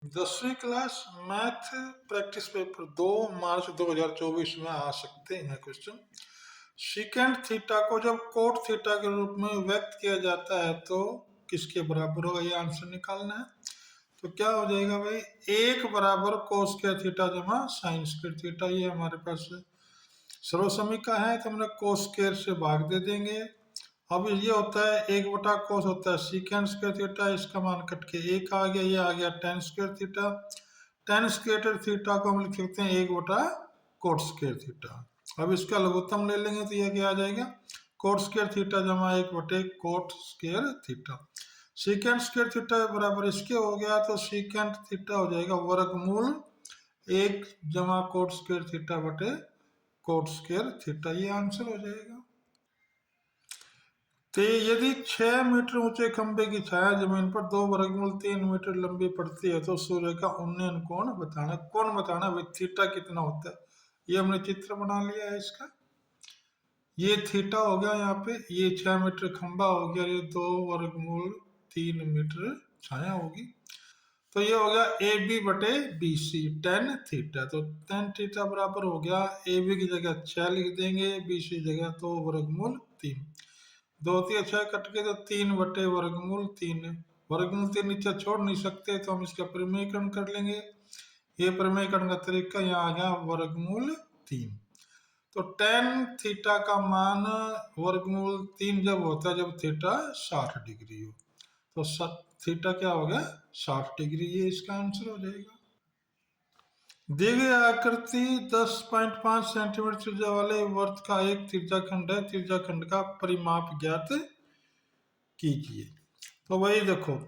10वीं class math practice paper 2 मार्च 2024 में आ सकते हैं क्वेश्चन। सीकेंट थीटा को जब कोट थीटा के रूप में व्यक्त किया जाता है तो किसके बराबर होगा, ये आंसर निकालना है। तो क्या हो जाएगा भाई, 1 बराबर कोस स्क्वायर थीटा जमा साइन स्क्वायर थीटा। ये हमारे पास सर्वसमीका है तो हमने कोस स्क्वायर से भाग दे देंगे। अब ये होता है 1 बटा कोस होता है सीकेंट स्क्वायर थीटा, इसका मान कट के 1 आ गया, ये आ गया ten square theta. Ten square theta को हम लिख सकते हैं 1 बटा कोट स्क्वायर थीटा। अब इसका लघुत्तम ले लेंगे तो यह क्या आ जाएगा, कोट स्क्वायर थीटा जमा 1 बटे coat square theta. Secant square theta बराबर इसके हो गया तो सीकेंट थीटा हो जाएगा वर्गमूल 1 जमा कोट स्क्वायर थीटा बटे कोट स्क्वायर थीटा। ये आंसर हो जाएगा। तो यदि 6 मीटर ऊंचे खंभे की छाया जमीन पर 2 वर्गमूल 3 मीटर लंबी पड़ती है तो सूर्य का उन्नयन कोण बताना। कौन बताना भाई, थीटा कितना होता है। ये हमने चित्र बना लिया है इसका। ये थीटा हो गया यहाँ पे, ये 6 मीटर खंभा हो गया, ये 2 वर्गमूल 3 मीटर छाया होगी। तो ये हो गया ए बी बटे बी सी टेन थीटा। तो टेन थीटा बराबर हो गया, ए बी की जगह 6 लिख देंगे, बी सी जगह 2 वर्गमूल 3। 2 3 6 कट के तो 3 बटे वर्गमूल 3। वर्गमूल 3 नीचे छोड़ नहीं सकते तो हम इसका प्रमेयकरण कर लेंगे। ये प्रमेयकरण का तरीका यहाँ आ गया वर्गमूल 3। तो टेन थीटा का मान वर्गमूल 3 जब होता है जब थीटा 60 डिग्री हो। तो थीटा क्या हो गया 60 डिग्री, ये इसका आंसर हो जाएगा। दी गई आकृति 10.5 सेंटीमीटर त्रिज्या वाले वर्त का एक त्रिज्याखंड है, त्रिज्याखंड का परिमाप ज्ञात कीजिए। तो वही देखो,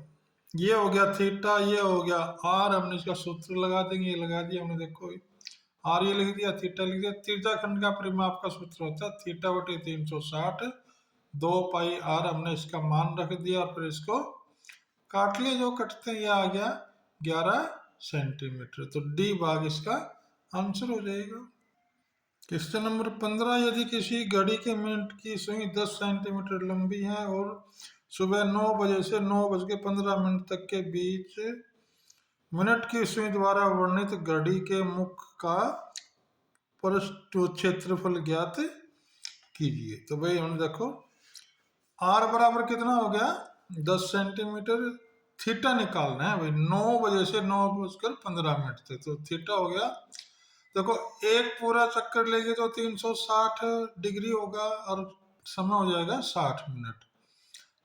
ये हो गया थीटा, ये हो गया आर, हमने इसका सूत्र लगा देंगे, ये लगा दिया हमने। देखो आर ये लिख दिया, थीटा लिख दिया। त्रिज्याखंड का परिमाप का सूत्र होता है थीटा बटे 360 2 पाई आर। हमने इसका मान रख दिया और फिर इसको काट लिया, जो कटते हैं ये आ गया 11 सेंटीमीटर। तो डी भाग इसका आंसर हो जाएगा। क्वेश्चन नंबर 15, यदि किसी घड़ी के मिनट की सुई 10 सेंटीमीटर लंबी है और सुबह 9 बजे से 9:15 तक के बीच मिनट की सुई द्वारा वर्णित घड़ी के मुख का पृष्ठ क्षेत्रफल ज्ञात कीजिए। तो भाई हम देखो, आर बराबर कितना हो गया 10 सेंटीमीटर। थीटा निकालना है भाई, 9 बजे से 9:15 तक। तो थीटा हो गया, देखो एक पूरा चक्कर लेंगे तो 360 डिग्री होगा और समय हो जाएगा 60 मिनट।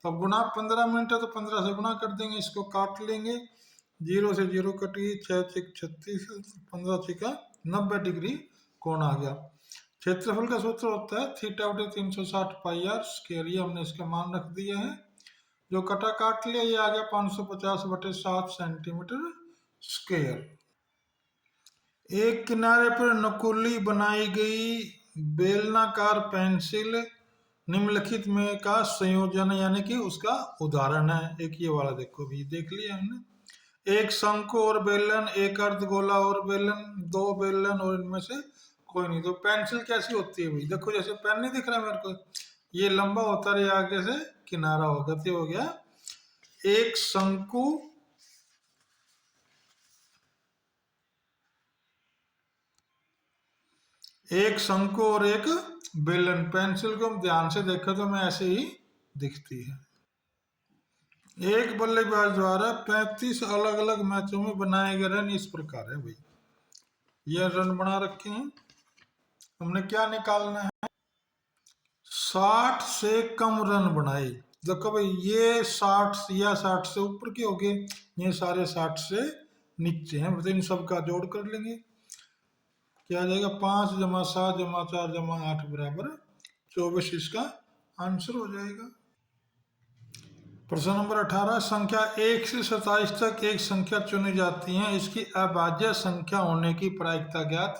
तो गुना 15 मिनट है तो 15 से गुना कर देंगे, इसको काट लेंगे, 0 से 0 कट गई, 6 6 36, 15 6 90 डिग्री कोण आ गया। क्षेत्रफल का सूत्र होता है थीटा बटे 360 पाई आर स्क्वायर। ये हमने इसका मान रख दिया है, जो कटा काट लिया, ये आ गया 550 बटे 7 सेंटीमीटर स्क्वायर। एक किनारे पर नकुली बनाई गई बेलनाकार पेंसिल निम्नलिखित में का संयोजन यानी कि उसका उदाहरण है। एक ये वाला देखो भी, देख लिया हमने। एक शंकु और बेलन, एक अर्धगोला और बेलन, 2 बेलन और इनमें से कोई नहीं। तो पेंसिल कैसी होती है भाई, देखो जैसे पेन नहीं दिख रहा मेरे को, ये लंबा होता रहे आगे से किनारा होगा। तो हो गया एक शंकु और एक बेलन। पेंसिल को हम ध्यान से देखें तो मैं ऐसे ही दिखती है। एक बल्लेबाज द्वारा 35 अलग अलग मैचों में बनाए गए रन इस प्रकार है भाई। ये रन बना रखे हैं, हमने क्या निकालना है, 60 से कम रन बनाए। देखो भाई ये 60 या 60 से ऊपर के हो गए, ये सारे 60 से नीचे हैं। तो इन सबका जोड़ कर लेंगे, क्या आ जाएगा 5 जमा 7 जमा 4 जमा 8 बराबर 24। इसका आंसर हो जाएगा। प्रश्न नंबर 18, संख्या 1 से 27 तक एक संख्या चुनी जाती है, इसकी अभाज्य संख्या होने की प्रायिकता ज्ञात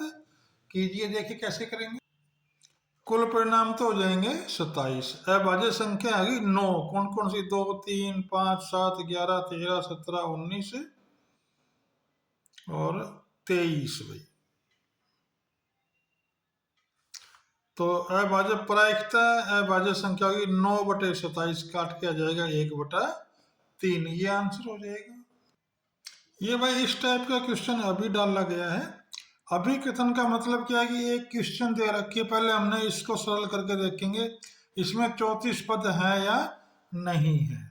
कीजिए। देखिए कैसे करेंगे, कुल परिणाम तो हो जाएंगे 27, अभाज्य संख्या आ गई 9। कौन कौन सी, 2 3 5 7 11 13 17 19 और 23 भाई। तो अभाज्य प्रायिकता अभाज्य संख्या होगी 9/27, काट के आ जाएगा 1/3। ये आंसर हो जाएगा। ये भाई इस टाइप का क्वेश्चन अभी डाला गया है। अभी कथन का मतलब क्या है कि एक क्वेश्चन दे रखी है, पहले हमने इसको सरल करके देखेंगे इसमें 34 पद है या नहीं है।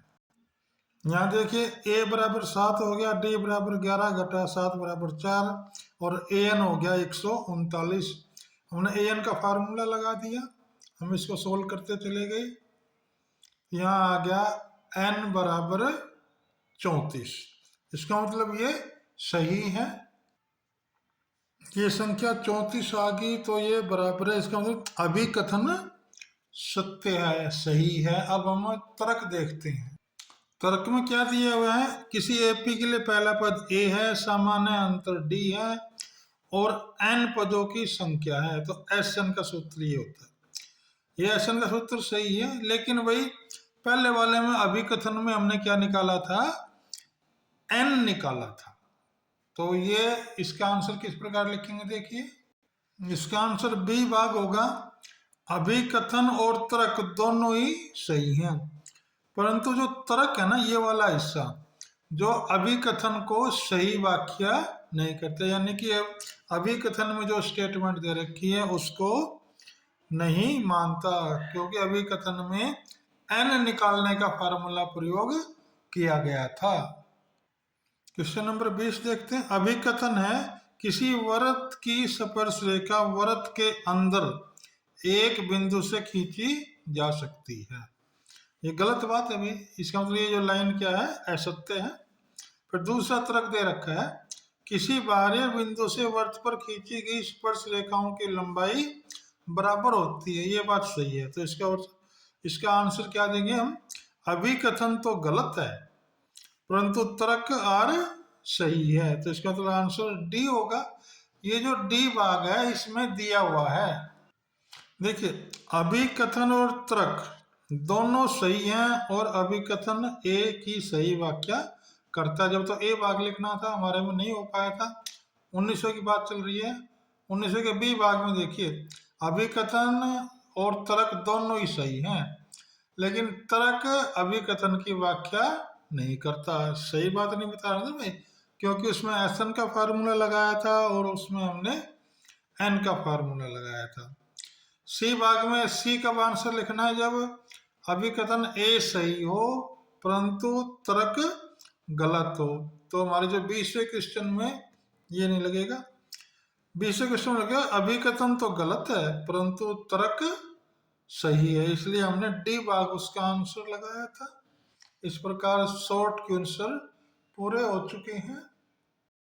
यहाँ देखिए a बराबर 7 हो गया, d बराबर 11 घटा 7 बराबर 4 और an हो गया 139। हमने an का फार्मूला लगा दिया, हम इसको सोल्व करते चले गए। यहाँ आ गया n बराबर 34। इसका मतलब ये सही है, ये संख्या 34 आ गई तो ये बराबर है, इसका मतलब अभिकथन सत्य है, सही है। अब हम तर्क देखते हैं। तर्क में क्या दिया हुआ है, किसी एपी के लिए पहला पद ए है, सामान्य अंतर डी है और एन पदों की संख्या है, तो एस एन का सूत्र ये होता है। ये एस एन का सूत्र सही है, लेकिन वही पहले वाले में अभिकथन में हमने क्या निकाला था, एन निकाला था। तो ये इसका आंसर किस प्रकार लिखेंगे, देखिए इसका आंसर बी भाग होगा। अभिकथन और तर्क दोनों ही सही हैं, परंतु जो तर्क है ना, ये वाला हिस्सा जो अभिकथन को सही वाक्य नहीं करते, यानी कि अभिकथन में जो स्टेटमेंट दे रखी है उसको नहीं मानता, क्योंकि अभिकथन में एन निकालने का फार्मूला प्रयोग किया गया था। क्वेश्चन नंबर 20 देखते हैं। अभिकथन है किसी वृत्त की स्पर्श रेखा वृत्त के अंदर एक बिंदु से खींची जा सकती है। ये गलत बात है भाई, इसका मतलब ये जो लाइन क्या है, असत्य है। फिर दूसरा तर्क दे रखा है, किसी बाह्य बिंदु से वृत्त पर खींची गई स्पर्श रेखाओं की लंबाई बराबर होती है, ये बात सही है। तो इसका आंसर क्या देंगे हम, अभिकथन तो गलत है परंतु तर्क आर सही है, तो इसका मतलब आंसर डी होगा। ये जो डी भाग है इसमें दिया हुआ है, देखिए अभिकथन और तर्क दोनों सही हैं और अभिकथन ए की सही व्याख्या करता है। जब तो ए भाग लिखना था, हमारे में नहीं हो पाया था, 1900 की बात चल रही है। 1900 के बी भाग में देखिए अभिकथन और तर्क दोनों ही सही हैं, लेकिन तर्क अभिकथन की व्याख्या नहीं करता। सही बात नहीं बता रहा था भाई, क्योंकि उसमें एस एन का फार्मूला लगाया था और उसमें हमने एन का फार्मूला लगाया था। सी भाग में सी का आंसर लिखना है जब अभिकथन ए सही हो परंतु तर्क गलत हो। तो हमारे जो 20वें क्वेश्चन में ये नहीं लगेगा। 20वें क्वेश्चन में लगेगा अभिकथन तो गलत है परंतु तर्क सही है, इसलिए हमने डी भाग उसका आंसर लगाया था। इस प्रकार शॉर्ट क्वेश्चन पूरे हो चुके हैं।